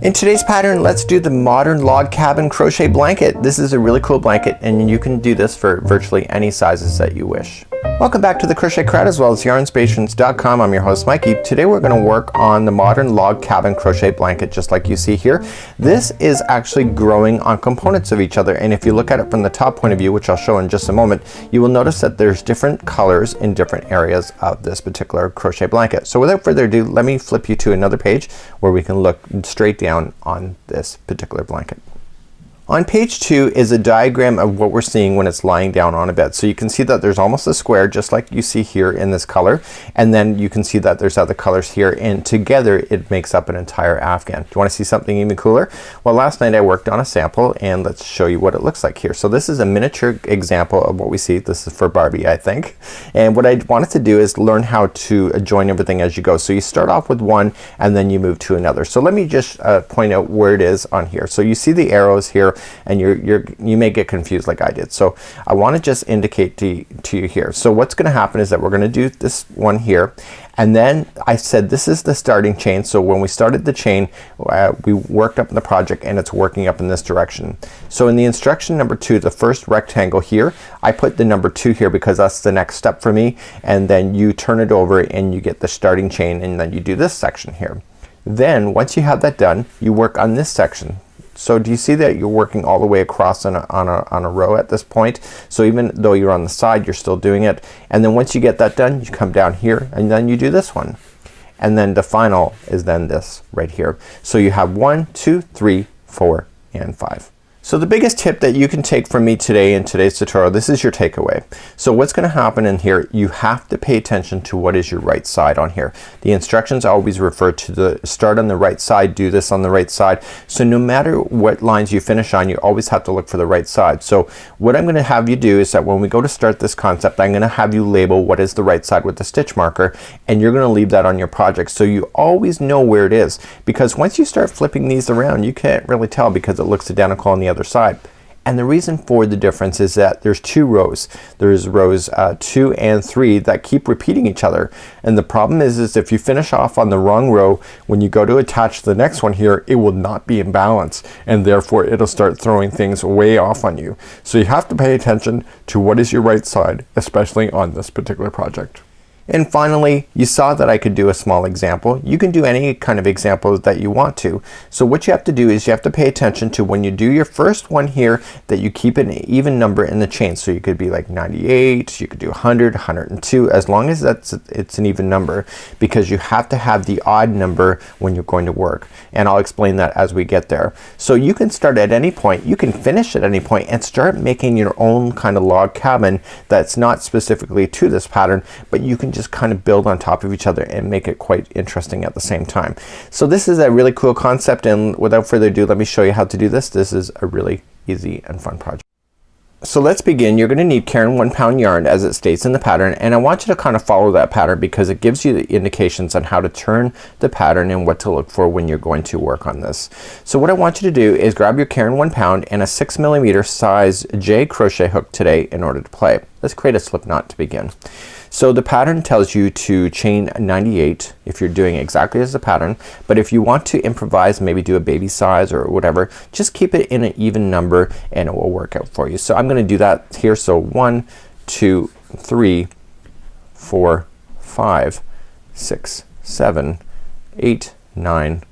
In today's pattern, let's do the Modern Log Cabin crochet blanket. This is a really cool blanket and you can do this for virtually any sizes that you wish. Welcome back to the Crochet Crowd as well as Yarnspirations.com. I'm your host Mikey. Today we're going to work on the Modern Log Cabin crochet blanket just like you see here. This is actually growing on components of each other, and if you look at it from the top point of view, which I'll show in just a moment, you will notice that there's different colors in different areas of this particular crochet blanket. So without further ado, let me flip you to another page where we can look straight down on this particular blanket. On page 2 is a diagram of what we're seeing when it's lying down on a bed. So you can see that there's almost a square just like you see here in this color, and then you can see that there's other colors here, and together it makes up an entire Afghan. Do you want to see something even cooler? Well, last night I worked on a sample and let's show you what it looks like here. So this is a miniature example of what we see. This is for Barbie, I think, and what I wanted to do is learn how to join everything as you go. So you start off with one and then you move to another. So let me just point out where it is on here. So you see the arrows here, and you may get confused like I did. So I want to just indicate to you here. So what's going to happen is that we're going to do this one here, and then I said this is the starting chain. So when we started the chain, we worked up in the project and it's working up in this direction. So in the instruction number 2, the first rectangle here, I put the number 2 here because that's the next step for me, and then you turn it over and you get the starting chain, and then you do this section here. Then once you have that done, you work on this section. So do you see that you're working all the way across on a row at this point? So even though you're on the side, you're still doing it. And then once you get that done, you come down here and then you do this one. And then the final is then this right here. So you have 1, 2, 3, 4, and 5. So the biggest tip that you can take from me today in today's tutorial, this is your takeaway. So what's going to happen in here, you have to pay attention to what is your right side on here. The instructions always refer to the start on the right side, do this on the right side. So no matter what lines you finish on, you always have to look for the right side. So what I'm going to have you do is that when we go to start this concept, I'm going to have you label what is the right side with the stitch marker, and you're going to leave that on your project so you always know where it is, because once you start flipping these around, you can't really tell because it looks identical on the other side. And the reason for the difference is that there's 2 rows. There's rows 2 and 3 that keep repeating each other, and the problem is if you finish off on the wrong row, when you go to attach the next one here, it will not be in balance, and therefore it'll start throwing things way off on you. So you have to pay attention to what is your right side, especially on this particular project. And finally, you saw that I could do a small example. You can do any kind of example that you want to. So what you have to do is you have to pay attention to when you do your first one here, that you keep an even number in the chain. So you could be like 98, you could do 100, 102, as long as it's an even number, because you have to have the odd number when you're going to work. And I'll explain that as we get there. So you can start at any point, you can finish at any point, and start making your own kind of log cabin that's not specifically to this pattern, but you can just kind of build on top of each other and make it quite interesting at the same time. So this is a really cool concept, and without further ado, let me show you how to do this. This is a really easy and fun project. So let's begin. You're going to need Caron 1 pound yarn as it states in the pattern, and I want you to kind of follow that pattern because it gives you the indications on how to turn the pattern and what to look for when you're going to work on this. So what I want you to do is grab your Caron 1 pound and a 6mm size J crochet hook today in order to play. Let's create a slip knot to begin. So the pattern tells you to chain 98 if you're doing exactly as the pattern, but if you want to improvise, maybe do a baby size or whatever, just keep it in an even number and it will work out for you. So I'm going to do that here. So 1, 2, 3, 4, 5, 6, 7, 8, 9,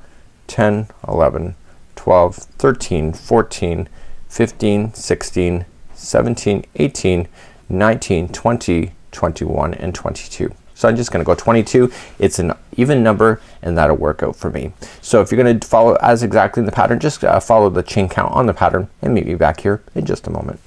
10, 11, 12, 13, 14, 15, 16, 17, 18, 19, 20, 21, and 22. So I'm just going to go 22. It's an even number and that'll work out for me. So if you're going to follow as exactly in the pattern, just follow the chain count on the pattern and meet me back here in just a moment.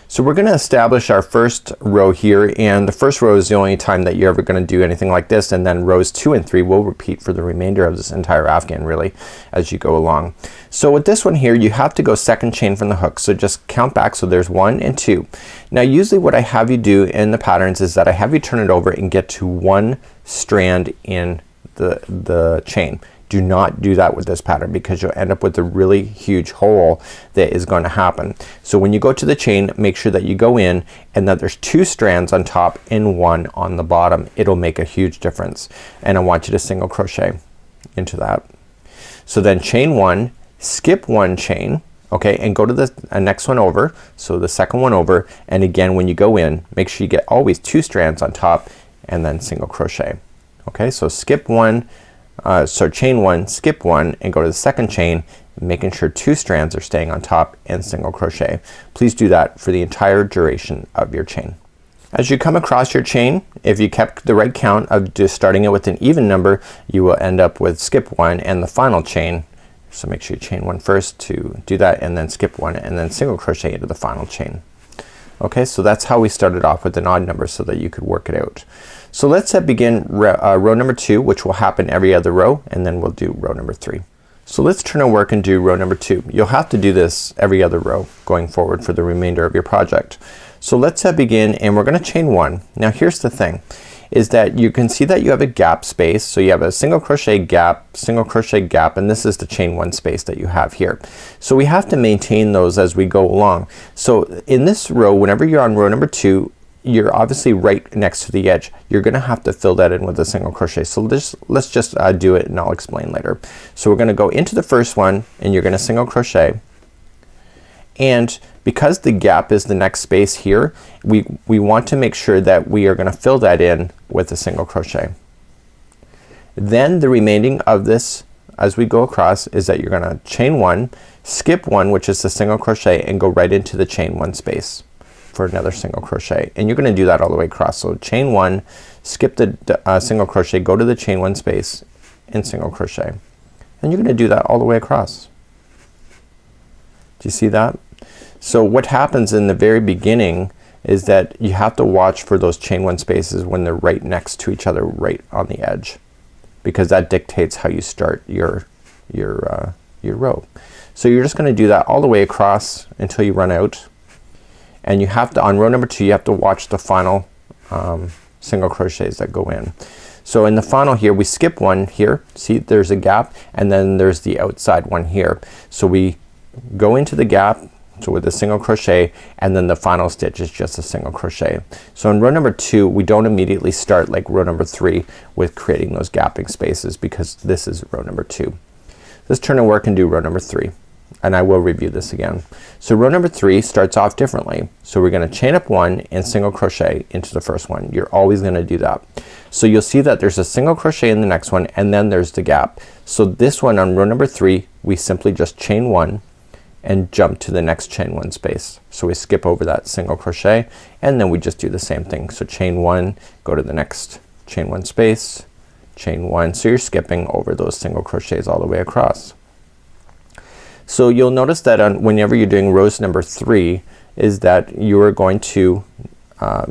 So we're going to establish our first row here, and the first row is the only time that you're ever going to do anything like this, and then rows 2 and 3 will repeat for the remainder of this entire Afghan really as you go along. So with this one here, you have to go second chain from the hook, so just count back. So there's 1 and 2. Now usually what I have you do in the patterns is that I have you turn it over and get to 1 strand in the chain. Do not do that with this pattern because you'll end up with a really huge hole that is going to happen. So when you go to the chain, make sure that you go in and that there's 2 strands on top and 1 on the bottom. It'll make a huge difference, and I want you to single crochet into that. So then chain 1, skip 1 chain, okay, and go to the next one over, so the second one over, and again when you go in make sure you get always 2 strands on top and then single crochet. Okay, so skip 1, so chain 1, skip 1 and go to the second chain, making sure 2 strands are staying on top and single crochet. Please do that for the entire duration of your chain. As you come across your chain, if you kept the right count of just starting it with an even number, you will end up with skip 1 and the final chain. So make sure you chain 1 first to do that, and then skip 1 and then single crochet into the final chain. Okay, so that's how we started off with an odd number so that you could work it out. So let's begin row number 2, which will happen every other row, and then we'll do row number 3. So let's turn our work and do row number 2. You'll have to do this every other row going forward for the remainder of your project. So let's begin, and we're gonna chain 1. Now here's the thing, is that you can see that you have a gap space. So you have a single crochet gap, and this is the chain 1 space that you have here. So we have to maintain those as we go along. So in this row, whenever you're on row number 2, you're obviously right next to the edge. You're gonna have to fill that in with a single crochet. So let's just do it and I'll explain later. So we're gonna go into the first one and you're gonna single crochet, and because the gap is the next space here, we want to make sure that we are gonna fill that in with a single crochet. Then the remaining of this as we go across is that you're gonna chain 1, skip 1, which is the single crochet, and go right into the chain 1 space for another single crochet, and you're gonna do that all the way across. So chain 1, skip the single crochet, go to the chain 1 space and single crochet, and you're gonna do that all the way across. Do you see that? So what happens in the very beginning is that you have to watch for those chain 1 spaces when they're right next to each other, right on the edge, because that dictates how you start your row. So you're just gonna do that all the way across until you run out, and you have to, on row number 2, you have to watch the final single crochets that go in. So in the final here we skip 1 here, see there's a gap, and then there's the outside one here. So we go into the gap, so with a single crochet, and then the final stitch is just a single crochet. So in row number 2 we don't immediately start like row number 3 with creating those gapping spaces, because this is row number 2. Let's turn our work and do row number 3, and I will review this again. So row number 3 starts off differently. So we're gonna chain up 1 and single crochet into the first one. You're always gonna do that. So you'll see that there's a single crochet in the next one, and then there's the gap. So this one on row number 3 we simply just chain 1 and jump to the next chain 1 space. So we skip over that single crochet, and then we just do the same thing. So chain 1, go to the next chain 1 space, chain 1. So you're skipping over those single crochets all the way across. So you'll notice that on whenever you're doing rows number 3 is that you are going to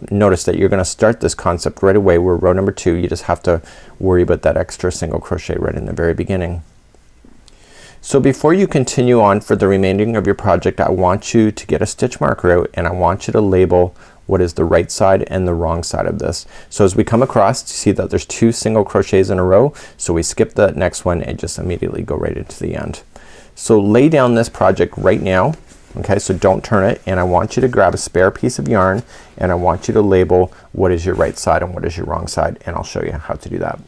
notice that you're gonna start this concept right away, where row number 2 you just have to worry about that extra single crochet right in the very beginning. So before you continue on for the remaining of your project, I want you to get a stitch marker out, and I want you to label what is the right side and the wrong side of this. So as we come across, you see that there's 2 single crochets in a row, so we skip the next one and just immediately go right into the end. So lay down this project right now, okay, so don't turn it, and I want you to grab a spare piece of yarn, and I want you to label what is your right side and what is your wrong side, and I'll show you how to do that.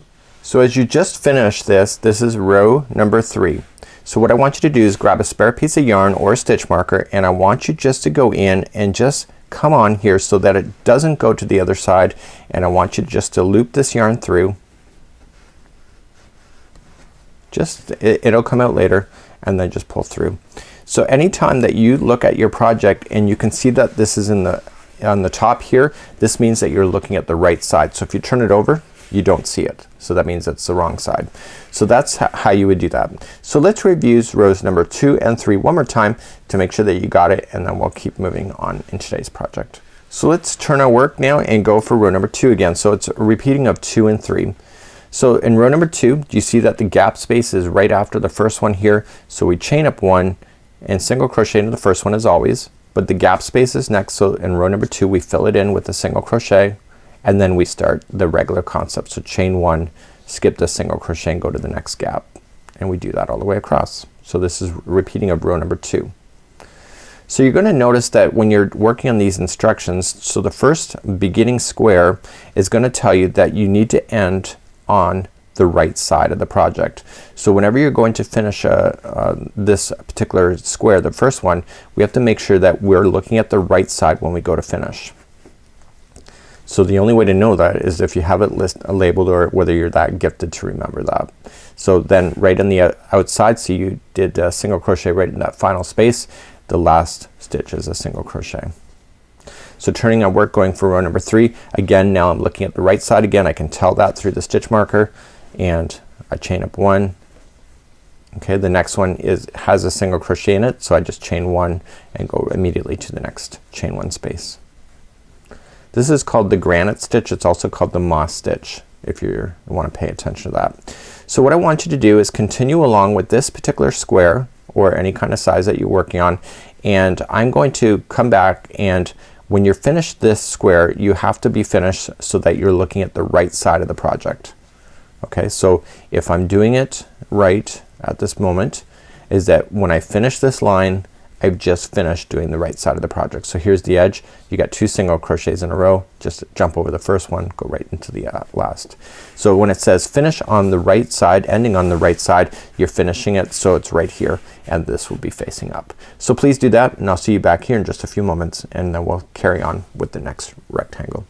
So as you just finished this is row number 3. So what I want you to do is grab a spare piece of yarn or a stitch marker, and I want you just to go in and just come on here so that it doesn't go to the other side, and I want you just to loop this yarn through. Just it'll come out later, and then just pull through. So anytime that you look at your project and you can see that this is on the top here, this means that you're looking at the right side. So if you turn it over, you don't see it. So that means it's the wrong side. So that's how you would do that. So let's review rows number 2 and 3 one more time to make sure that you got it, and then we'll keep moving on in today's project. So let's turn our work now and go for row number 2 again. So it's a repeating of 2 and 3. So in row number 2, do you see that the gap space is right after the first one here? So we chain up 1 and single crochet into the first one as always, but the gap space is next. So in row number 2 we fill it in with a single crochet, and then we start the regular concept. So chain 1, skip the single crochet and go to the next gap, and we do that all the way across. So this is repeating of row number 2. So you're gonna notice that when you're working on these instructions, so the first beginning square is gonna tell you that you need to end on the right side of the project. So whenever you're going to finish this particular square, the first one, we have to make sure that we're looking at the right side when we go to finish. So the only way to know that is if you have it labeled, or whether you're that gifted to remember that. So then right on the outside, so you did a single crochet right in that final space, the last stitch is a single crochet. So turning our work, going for row number 3, again now I'm looking at the right side again. I can tell that through the stitch marker, and I chain up 1. Okay, the next one has a single crochet in it, so I just chain 1 and go immediately to the next chain 1 space. This is called the granite stitch. It's also called the moss stitch, if you want to pay attention to that. So what I want you to do is continue along with this particular square, or any kind of size that you're working on, and I'm going to come back, and when you're finished this square, you have to be finished so that you're looking at the right side of the project. Okay, so if I'm doing it right at this moment, is that when I finish this line, I've just finished doing the right side of the project. So here's the edge. You got 2 single crochets in a row. Just jump over the first one, go right into the last. So when it says finish on the right side, ending on the right side, you're finishing it so it's right here, and this will be facing up. So please do that, and I'll see you back here in just a few moments, and then we'll carry on with the next rectangle.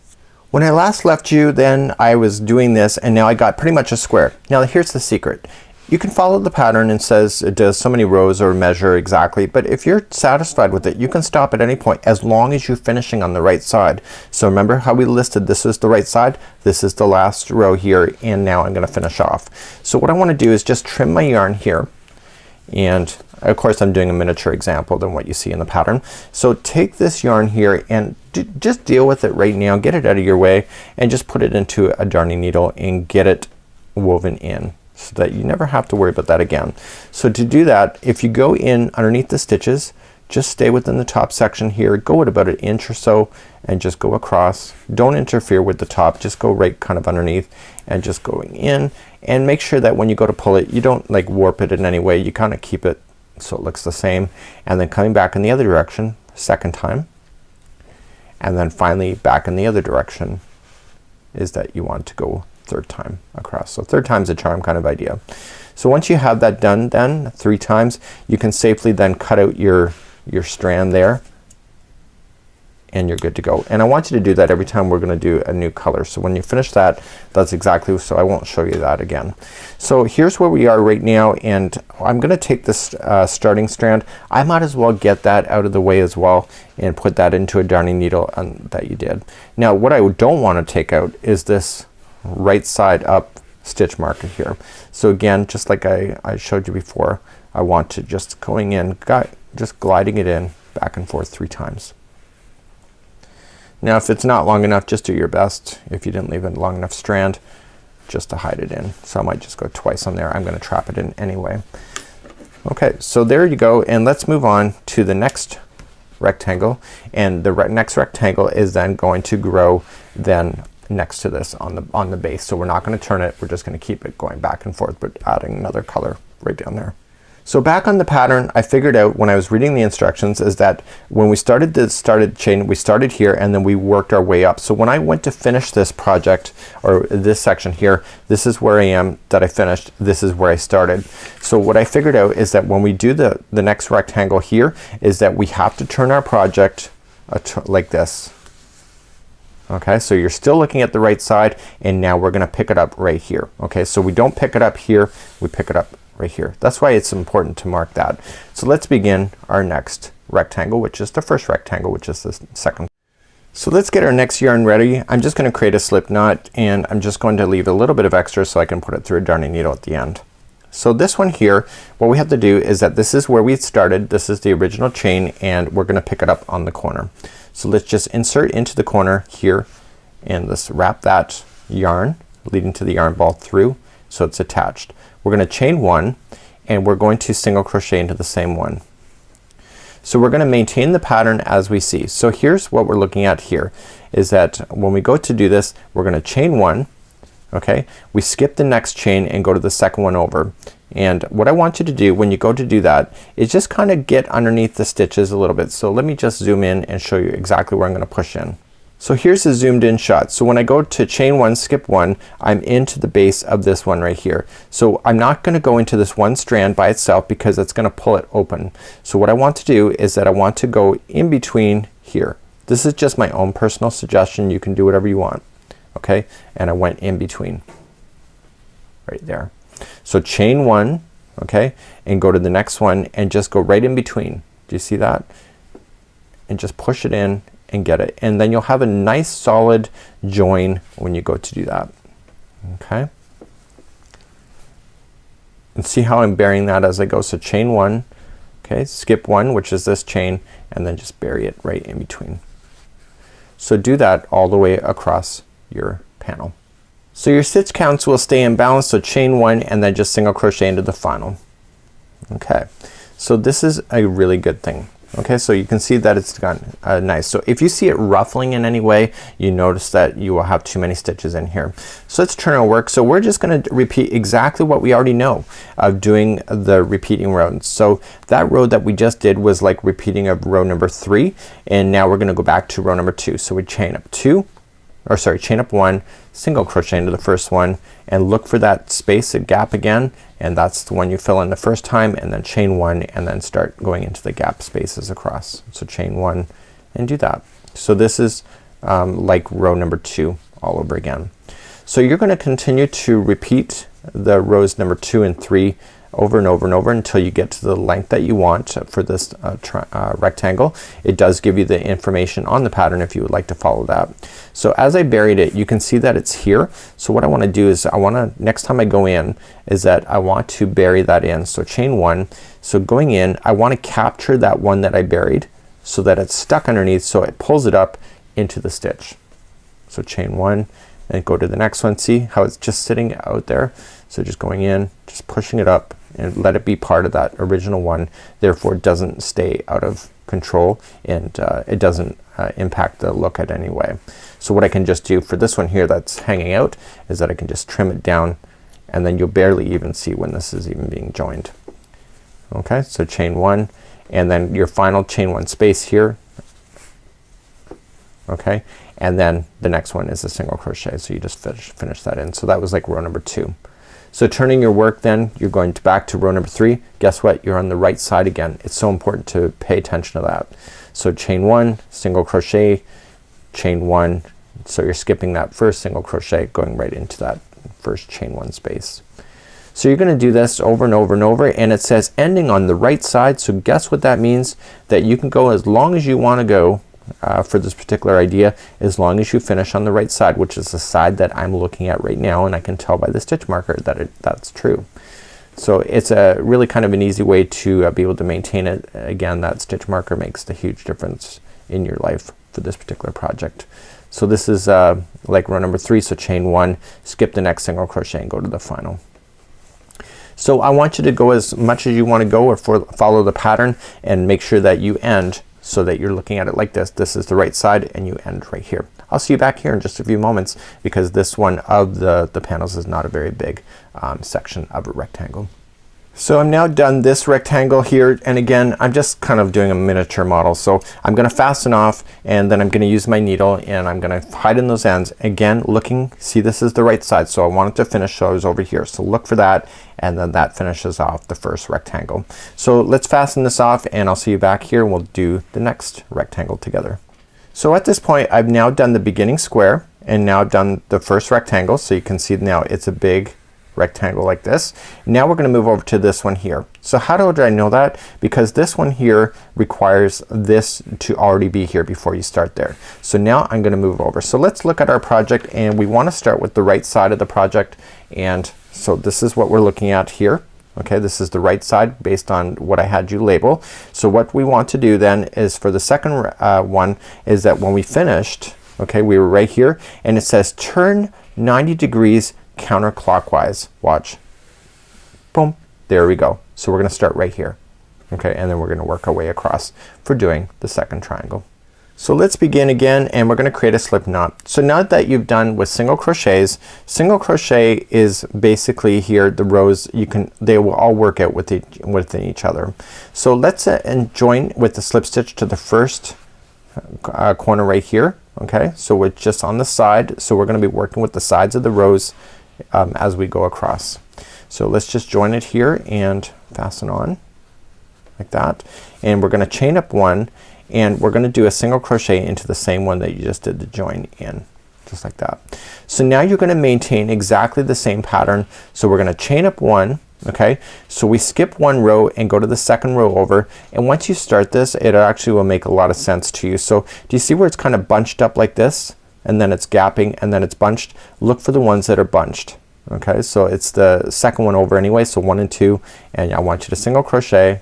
When I last left you, then I was doing this, and now I got pretty much a square. Now here's the secret. You can follow the pattern, and says it does so many rows or measure exactly, but if you're satisfied with it, you can stop at any point as long as you're finishing on the right side. So remember how we listed this is the right side, this is the last row here, and now I'm gonna finish off. So what I want to do is just trim my yarn here, and of course I'm doing a miniature example than what you see in the pattern. So take this yarn here and just deal with it right now, get it out of your way, and just put it into a darning needle and get it woven in, so that you never have to worry about that again. So to do that, if you go in underneath the stitches, just stay within the top section here, go at about 1 inch or so, and just go across. Don't interfere with the top, just go right kind of underneath, and just going in, and make sure that when you go to pull it, you don't like warp it in any way. You kind of keep it so it looks the same, and then coming back in the other direction second time, and then finally back in the other direction is that you want to go third time across. So third time's a charm kind of idea. So once you have that done then 3 times, you can safely then cut out your strand there, and you're good to go. And I want you to do that every time we're gonna do a new color. So when you finish that, that's exactly, so I won't show you that again. So here's where we are right now, and I'm gonna take this starting strand. I might as well get that out of the way as well and put that into a darning needle that you did. Now what I don't want to take out is this right side up stitch marker here. So again, just like I showed you before, I want to just going in, just gliding it in back and forth 3 times. Now if it's not long enough, just do your best. If you didn't leave a long enough strand, just to hide it in. So I might just go twice on there. I'm gonna trap it in anyway. Okay, so there you go, and let's move on to the next rectangle, and the next rectangle is then going to grow then next to this on the base. So we're not gonna turn it, we're just gonna keep it going back and forth, but adding another color right down there. So back on the pattern, I figured out when I was reading the instructions is that when we started this chain, we started here and then we worked our way up. So when I went to finish this project, or this section here, this is where I am that I finished, this is where I started. So what I figured out is that when we do the next rectangle here, is that we have to turn our project like this. Okay, so you're still looking at the right side, and now we're gonna pick it up right here. Okay, so we don't pick it up here, we pick it up right here. That's why it's important to mark that. So let's begin our next rectangle, which is the first rectangle, which is the second. So let's get our next yarn ready. I'm just gonna create a slip knot, and I'm just going to leave a little bit of extra so I can put it through a darning needle at the end. So this one here, what we have to do is that this is where we started, this is the original chain, and we're gonna pick it up on the corner. So let's just insert into the corner here, and let's wrap that yarn leading to the yarn ball through so it's attached. We're gonna chain 1, and we're going to single crochet into the same one. So we're gonna maintain the pattern as we see. So here's what we're looking at here, is that when we go to do this, we're gonna chain 1, okay, we skip the next chain and go to the second one over. And what I want you to do when you go to do that is just kind of get underneath the stitches a little bit. So let me just zoom in and show you exactly where I'm gonna push in. So here's a zoomed in shot. So when I go to chain 1, skip 1, I'm into the base of this one right here. So I'm not gonna go into this one strand by itself because it's gonna pull it open. So what I want to do is that I want to go in between here. This is just my own personal suggestion. You can do whatever you want. Okay, and I went in between right there. So chain 1, okay, and go to the next one and just go right in between. Do you see that? And just push it in and get it, and then you'll have a nice solid join when you go to do that. Okay, and see how I'm burying that as I go. So chain 1, okay, skip 1, which is this chain, and then just bury it right in between. So do that all the way across your panel. So your stitch counts will stay in balance. So chain 1 and then just single crochet into the final. Okay, so this is a really good thing. Okay, so you can see that it's gotten nice. So if you see it ruffling in any way, you notice that you will have too many stitches in here. So let's turn our work. So we're just gonna repeat exactly what we already know of doing the repeating rows. So that row that we just did was like repeating of row number 3, and now we're gonna go back to row number 2. So we chain up 2, or sorry, chain up 1, single crochet into the first one, and look for that space, a gap again, and that's the one you fill in the first time, and then chain 1 and then start going into the gap spaces across. So chain 1 and do that. So this is like row number 2 all over again. So you're gonna continue to repeat the rows number 2 and 3 over and over and over until you get to the length that you want for this rectangle. It does give you the information on the pattern if you would like to follow that. So as I buried it, you can see that it's here. So what I wanna do is I wanna, next time I go in, is that I want to bury that in. So chain 1, so going in, I wanna capture that one that I buried so that it's stuck underneath, so it pulls it up into the stitch. So chain 1 and go to the next one. See how it's just sitting out there? So just going in, just pushing it up and let it be part of that original one, therefore it doesn't stay out of control, and it doesn't impact the look in any way. So what I can just do for this one here that's hanging out is that I can just trim it down, and then you'll barely even see when this is even being joined. Okay, so chain 1 and then your final chain 1 space here. Okay, and then the next one is a single crochet, so you just finish that in. So that was like row number 2. So turning your work, then you're going to back to row number 3. Guess what? You're on the right side again. It's so important to pay attention to that. So chain 1, single crochet, chain 1, so you're skipping that first single crochet, going right into that first chain 1 space. So you're gonna do this over and over and over, and it says ending on the right side. So guess what that means? That you can go as long as you wanna go for this particular idea, as long as you finish on the right side, which is the side that I'm looking at right now, and I can tell by the stitch marker that that's true. So it's a really kind of an easy way to be able to maintain it. Again, that stitch marker makes a huge difference in your life for this particular project. So this is like row number 3. So chain 1, skip the next single crochet and go to the final. So I want you to go as much as you want to go, or follow the pattern, and make sure that you end so that you're looking at it like this. This is the right side and you end right here. I'll see you back here in just a few moments because this one of the panels is not a very big section of a rectangle. So I'm now done this rectangle here, and again I'm just kind of doing a miniature model. So I'm gonna fasten off, and then I'm gonna use my needle and I'm gonna hide in those ends. Again, looking, see this is the right side, so I want it to finish, so I was over here. So look for that, and then that finishes off the first rectangle. So let's fasten this off, and I'll see you back here and we'll do the next rectangle together. So at this point I've now done the beginning square and now done the first rectangle, so you can see now it's a big rectangle like this. Now we're gonna move over to this one here. So how did I know that? Because this one here requires this to already be here before you start there. So now I'm gonna move over. So let's look at our project, and we want to start with the right side of the project, and so this is what we're looking at here. Okay, this is the right side based on what I had you label. So what we want to do then is for the second one is that when we finished, okay, we were right here and it says turn 90 degrees counterclockwise. Watch. Boom. There we go. So we're gonna start right here. Okay, and then we're gonna work our way across for doing the second triangle. So let's begin again, and we're gonna create a slip knot. So now that you've done with single crochets, single crochet is basically here the rows they will all work out within each other. So let's and join with the slip stitch to the first corner right here. Okay, so we're just on the side, so we're gonna be working with the sides of the rows as we go across. So let's just join it here and fasten on like that, and we're gonna chain up one, and we're gonna do a single crochet into the same one that you just did the join in, just like that. So now you're gonna maintain exactly the same pattern. So we're gonna chain up one. Okay, so we skip one row and go to the second row over, and once you start this, it actually will make a lot of sense to you. So do you see where it's kind of bunched up like this, and then it's gapping, and then it's bunched? Look for the ones that are bunched. Okay, so it's the second one over anyway, so 1 and 2, and I want you to single crochet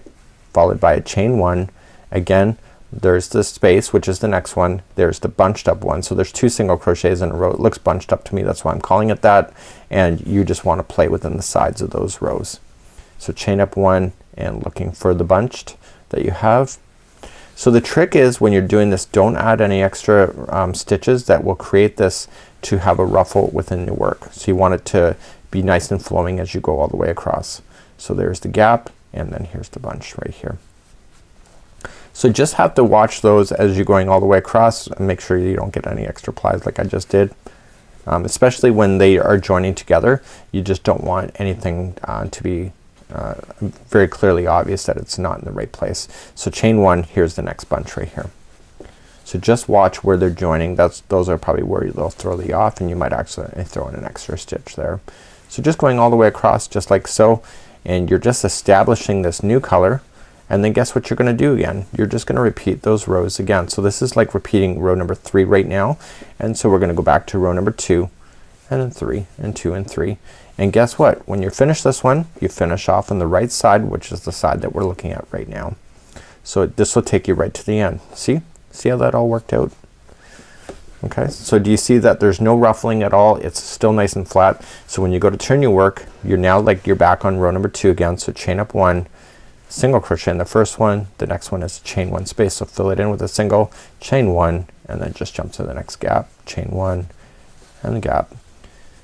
followed by a chain 1. Again, there's the space, which is the next one. There's the bunched up one. So there's 2 single crochets in a row. It looks bunched up to me, that's why I'm calling it that, and you just want to play within the sides of those rows. So chain up 1 and looking for the bunched that you have. So the trick is when you're doing this, don't add any extra stitches that will create this to have a ruffle within your work. So you want it to be nice and flowing as you go all the way across. So there's the gap, and then here's the bunch right here. So just have to watch those as you're going all the way across, and make sure you don't get any extra plies like I just did. Especially when they are joining together, you just don't want anything to be very clearly obvious that it's not in the right place. So chain 1, here's the next bunch right here. So just watch where they're joining. Those are probably where they'll throw you off, and you might actually throw in an extra stitch there. So just going all the way across just like so, and you're just establishing this new color. And then guess what you're gonna do again? You're just gonna repeat those rows again. So this is like repeating row number 3 right now, and so we're gonna go back to row number 2 and then 3 and 2 and 3, and guess what? When you finish this one, you finish off on the right side, which is the side that we're looking at right now. So this will take you right to the end. See how that all worked out? Okay, so do you see that there's no ruffling at all? It's still nice and flat. So when you go to turn your work, you're now like you're back on row number 2 again. So chain up 1, single crochet in the first one, the next one is chain 1 space, so fill it in with a single, chain 1, and then just jump to the next gap, chain 1 and the gap.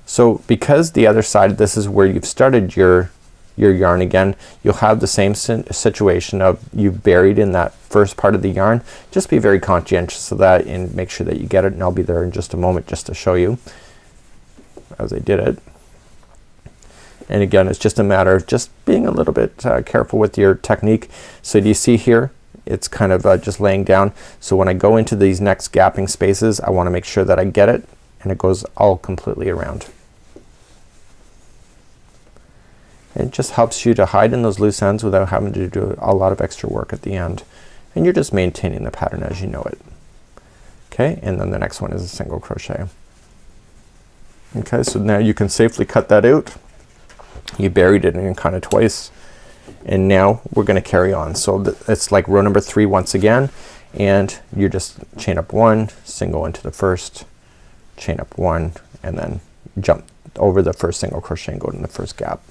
So because the other side, this is where you've started your yarn again, you'll have the same situation of you buried in that first part of the yarn. Just be very conscientious of that and make sure that you get it, and I'll be there in just a moment just to show you as I did it. And again, it's just a matter of just being a little bit careful with your technique. So do you see here? It's kind of just laying down. So when I go into these next gapping spaces, I want to make sure that I get it, and it goes all completely around. It just helps you to hide in those loose ends without having to do a lot of extra work at the end. And you're just maintaining the pattern as you know it. Okay, and then the next one is a single crochet. Okay, so now you can safely cut that out. You buried it in kind of twice, and now we're gonna carry on. So it's like row number 3 once again, and you just chain up 1, single into the first, chain up 1, and then jump over the first single crochet and go in the first gap.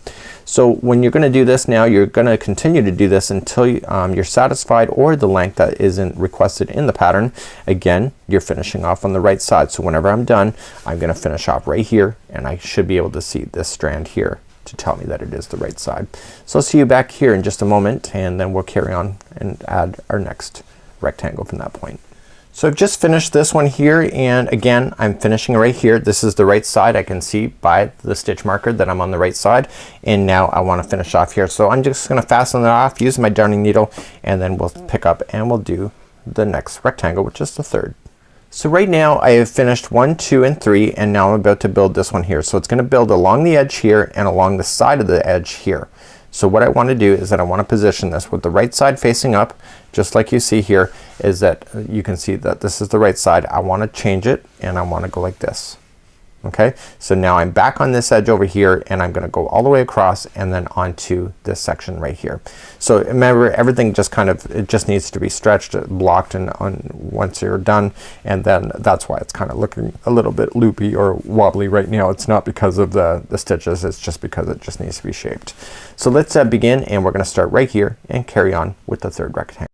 So when you're gonna do this now, you're gonna continue to do this until you're satisfied, or the length that isn't requested in the pattern. Again, you're finishing off on the right side. So whenever I'm done, I'm gonna finish off right here, and I should be able to see this strand here to tell me that it is the right side. So I'll see you back here in just a moment, and then we'll carry on and add our next rectangle from that point. So I've just finished this one here, and again I'm finishing right here. This is the right side. I can see by the stitch marker that I'm on the right side, and now I want to finish off here. So I'm just gonna fasten it off, use my darning needle, and then we'll pick up and we'll do the next rectangle, which is the third. So right now I have finished 1, 2 and 3, and now I'm about to build this one here. So it's gonna build along the edge here and along the side of the edge here. So what I want to do is that I want to position this with the right side facing up, just like you see here, is that you can see that this is the right side. I want to change it, and I want to go like this. Okay, so now I'm back on this edge over here, and I'm gonna go all the way across and then onto this section right here. So remember, everything just kind of, it just needs to be stretched, blocked, and once you're done, and then that's why it's kind of looking a little bit loopy or wobbly right now. It's not because of the stitches, it's just because it just needs to be shaped. So let's begin, and we're gonna start right here and carry on with the third rectangle.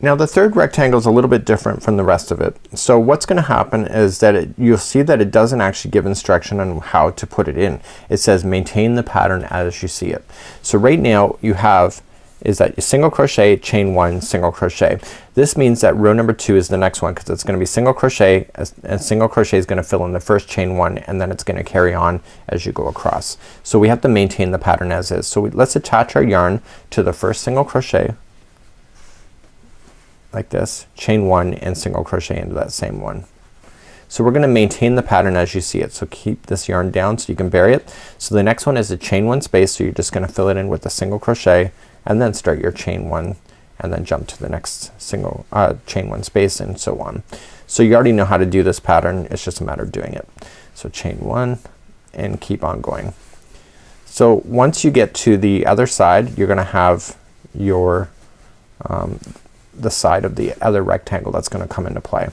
Now the third rectangle is a little bit different from the rest of it. So what's gonna happen is that you'll see that it doesn't actually give instruction on how to put it in. It says maintain the pattern as you see it. So right now you have is that you single crochet, chain 1, single crochet. This means that row number 2 is the next one, because it's gonna be single crochet, and single crochet is gonna fill in the first chain 1, and then it's gonna carry on as you go across. So we have to maintain the pattern as is. So let's attach our yarn to the first single crochet like this, chain 1, and single crochet into that same one. So we're gonna maintain the pattern as you see it. So keep this yarn down so you can bury it. So the next one is a chain 1 space, so you're just gonna fill it in with a single crochet and then start your chain 1 and then jump to the next single chain 1 space, and so on. So you already know how to do this pattern, it's just a matter of doing it. So chain 1 and keep on going. So once you get to the other side, you're gonna have your the side of the other rectangle that's gonna come into play.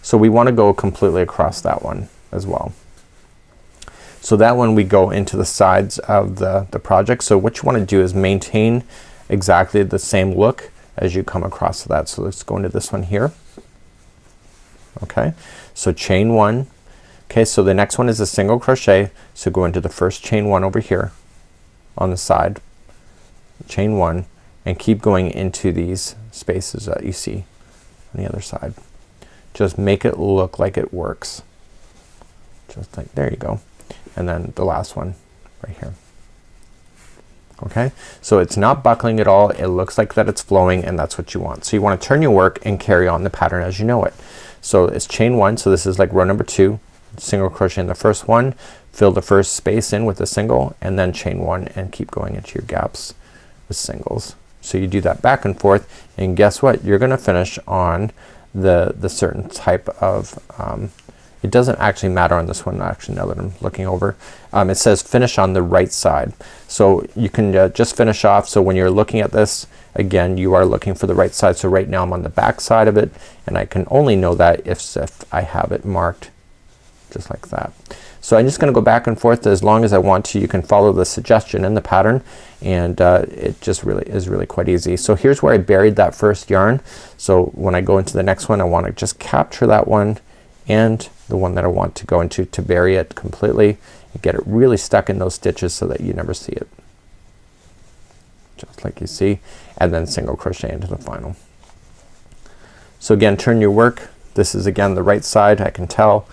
So we wanna go completely across that one as well. So that one we go into the sides of the project. So what you wanna do is maintain exactly the same look as you come across to that. So let's go into this one here. Okay, so chain 1. Okay, so the next one is a single crochet. So go into the first chain 1 over here on the side, chain 1, and keep going into these spaces that you see on the other side. Just make it look like it works. Just like, there you go. And then the last one right here. Okay, so it's not buckling at all. It looks like that it's flowing, and that's what you want. So you want to turn your work and carry on the pattern as you know it. So it's chain 1, so this is like row number 2, single crochet in the first one, fill the first space in with a single, and then chain 1 and keep going into your gaps with singles. So you do that back and forth, and guess what? You're gonna finish on the certain type of it doesn't actually matter on this one actually, now that I'm looking over. It says finish on the right side. So you can just finish off. So when you're looking at this again, you are looking for the right side. So right now I'm on the back side of it, and I can only know that if I have it marked just like that. So I'm just gonna go back and forth as long as I want to. You can follow the suggestion in the pattern, and it just really is really quite easy. So here's where I buried that first yarn. So when I go into the next one, I want to just capture that one and the one that I want to go into to bury it completely and get it really stuck in those stitches so that you never see it. Just like you see, and then single crochet into the final. So again, turn your work. This is again the right side, I can tell,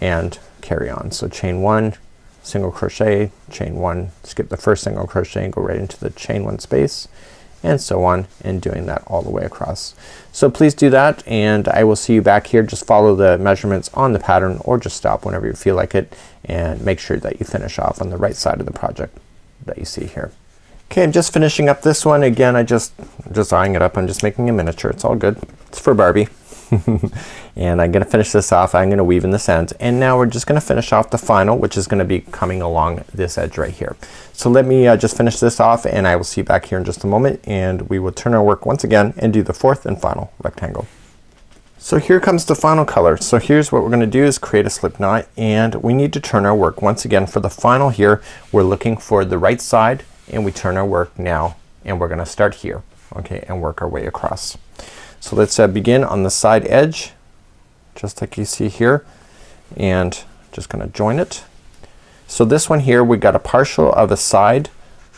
and carry on. So chain 1, single crochet, chain 1, skip the first single crochet and go right into the chain 1 space, and so on, and doing that all the way across. So please do that, and I will see you back here. Just follow the measurements on the pattern, or just stop whenever you feel like it, and make sure that you finish off on the right side of the project that you see here. Okay, I'm just finishing up this one. Again, I'm just eyeing it up. I'm just making a miniature. It's all good. It's for Barbie. And I'm gonna finish this off. I'm gonna weave in this end, and now we're just gonna finish off the final, which is gonna be coming along this edge right here. So let me just finish this off, and I will see you back here in just a moment, and we will turn our work once again and do the fourth and final rectangle. So here comes the final color. So here's what we're gonna do is create a slip knot, and we need to turn our work once again for the final here. We're looking for the right side, and we turn our work now, and we're gonna start here, okay, and work our way across. So let's begin on the side edge just like you see here, and just gonna join it. So this one here, we got a partial of a side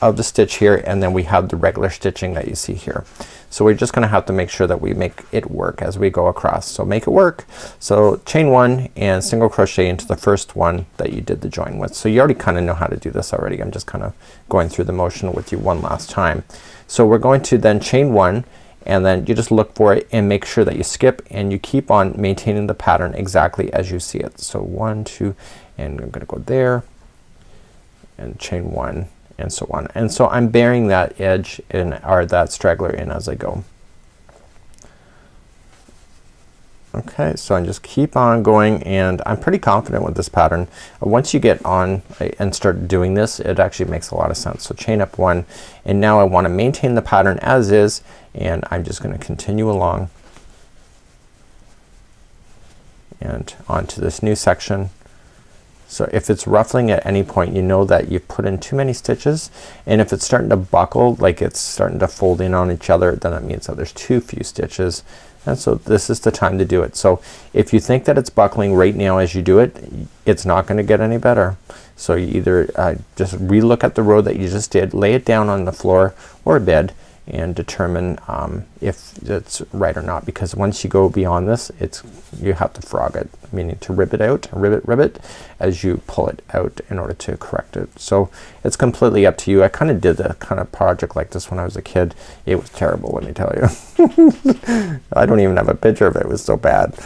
of the stitch here, and then we have the regular stitching that you see here. So we're just gonna have to make sure that we make it work as we go across. So make it work. So chain 1 and single crochet into the first one that you did the join with. So you already kinda know how to do this already. I'm just kinda going through the motion with you one last time. So we're going to then chain 1, and then you just look for it and make sure that you skip, and you keep on maintaining the pattern exactly as you see it. So 1, 2, and I'm gonna go there and chain 1, and so on. And so I'm burying that edge in, or that straggler in, as I go. Okay, so I just keep on going, and I'm pretty confident with this pattern. Once you get on and start doing this, it actually makes a lot of sense. So chain up 1, and now I want to maintain the pattern as is, and I'm just going to continue along and onto this new section. So if it's ruffling at any point, you know that you've put in too many stitches, and if it's starting to buckle, like it's starting to fold in on each other, then that means that there's too few stitches. And so this is the time to do it. So if you think that it's buckling right now as you do it, it's not gonna get any better. So you either just re-look at the row that you just did, lay it down on the floor or bed, and determine if it's right or not, because once you go beyond this, you have to frog it, meaning to rib it out, ribbit as you pull it out in order to correct it. So it's completely up to you. I kind of did a kind of project like this when I was a kid. It was terrible, let me tell you. I don't even have a picture of it. It was so bad.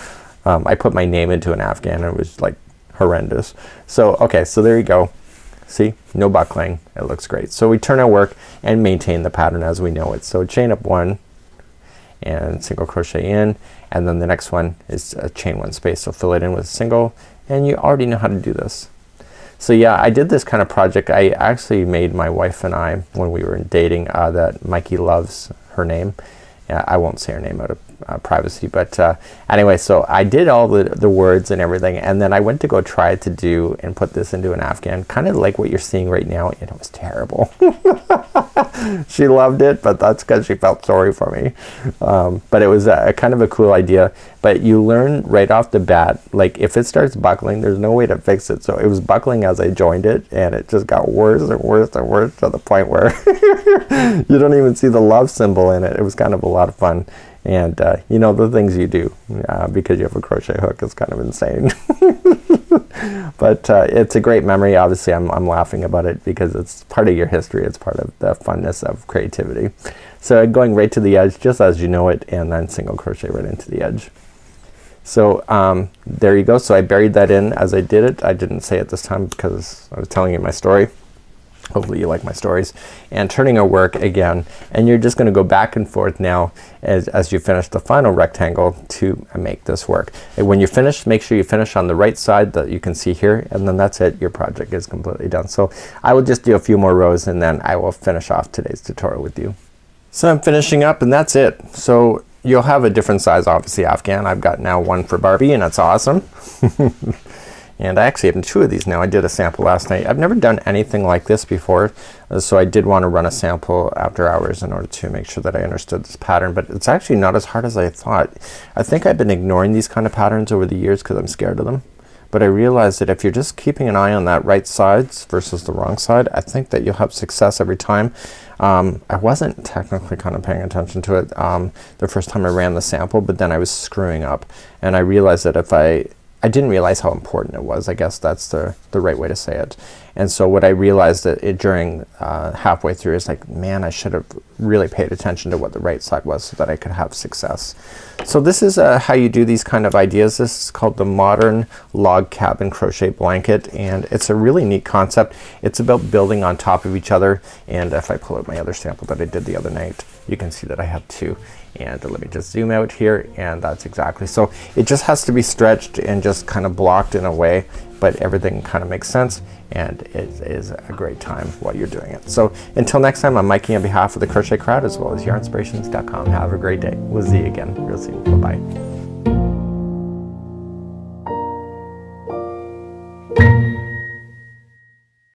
I put my name into an Afghan and it was like horrendous. So okay, so there you go. See, no buckling. It looks great. So we turn our work and maintain the pattern as we know it. So chain up 1 and single crochet in, and then the next one is a chain 1 space, so fill it in with a single, and you already know how to do this. So yeah, I did this kind of project. I actually made my wife and I, when we were dating, that Mikey loves her name. I won't say her name out of privacy, but anyway, so I did all the words and everything, and then I went to go try to do and put this into an Afghan, kind of like what you're seeing right now, and it was terrible. She loved it, but that's because she felt sorry for me. But it was a kind of a cool idea. But you learn right off the bat, like if it starts buckling, there's no way to fix it. So it was buckling as I joined it, and it just got worse and worse and worse to the point where you don't even see the love symbol in it. It was kind of a lot of fun. And you know, the things you do because you have a crochet hook is kind of insane. But it's a great memory. Obviously I'm laughing about it because it's part of your history. It's part of the funness of creativity. So going right to the edge just as you know it, and then single crochet right into the edge. So there you go. So I buried that in as I did it. I didn't say it this time because I was telling you my story. Hopefully you like my stories. And turning our work again, and you're just going to go back and forth now as you finish the final rectangle to make this work. And when you finish, make sure you finish on the right side that you can see here, and then that's it. Your project is completely done. So I will just do a few more rows and then I will finish off today's tutorial with you. So I'm finishing up and that's it. So you'll have a different size, obviously, Afghan. I've got now one for Barbie, and that's awesome. And I actually have 2 of these now. I did a sample last night. I've never done anything like this before, so I did want to run a sample after hours in order to make sure that I understood this pattern, but it's actually not as hard as I thought. I think I've been ignoring these kind of patterns over the years because I'm scared of them, but I realized that if you're just keeping an eye on that right sides versus the wrong side, I think that you'll have success every time. I wasn't technically kind of paying attention to it the first time I ran the sample, but then I was screwing up, and I realized that if I didn't realize how important it was. I guess that's the right way to say it. And so what I realized that during halfway through is like, man, I should have really paid attention to what the right side was so that I could have success. So this is how you do these kind of ideas. This is called the Modern Log Cabin Crochet Blanket, and it's a really neat concept. It's about building on top of each other, and if I pull out my other sample that I did the other night, you can see that I have 2. And let me just zoom out here, and that's exactly. So it just has to be stretched and just kind of blocked in a way, but everything kind of makes sense, and it is a great time while you're doing it. So until next time, I'm Mikey on behalf of the Crochet Crowd as well as Yarnspirations.com. Have a great day. We'll see you again real soon. Bye-bye.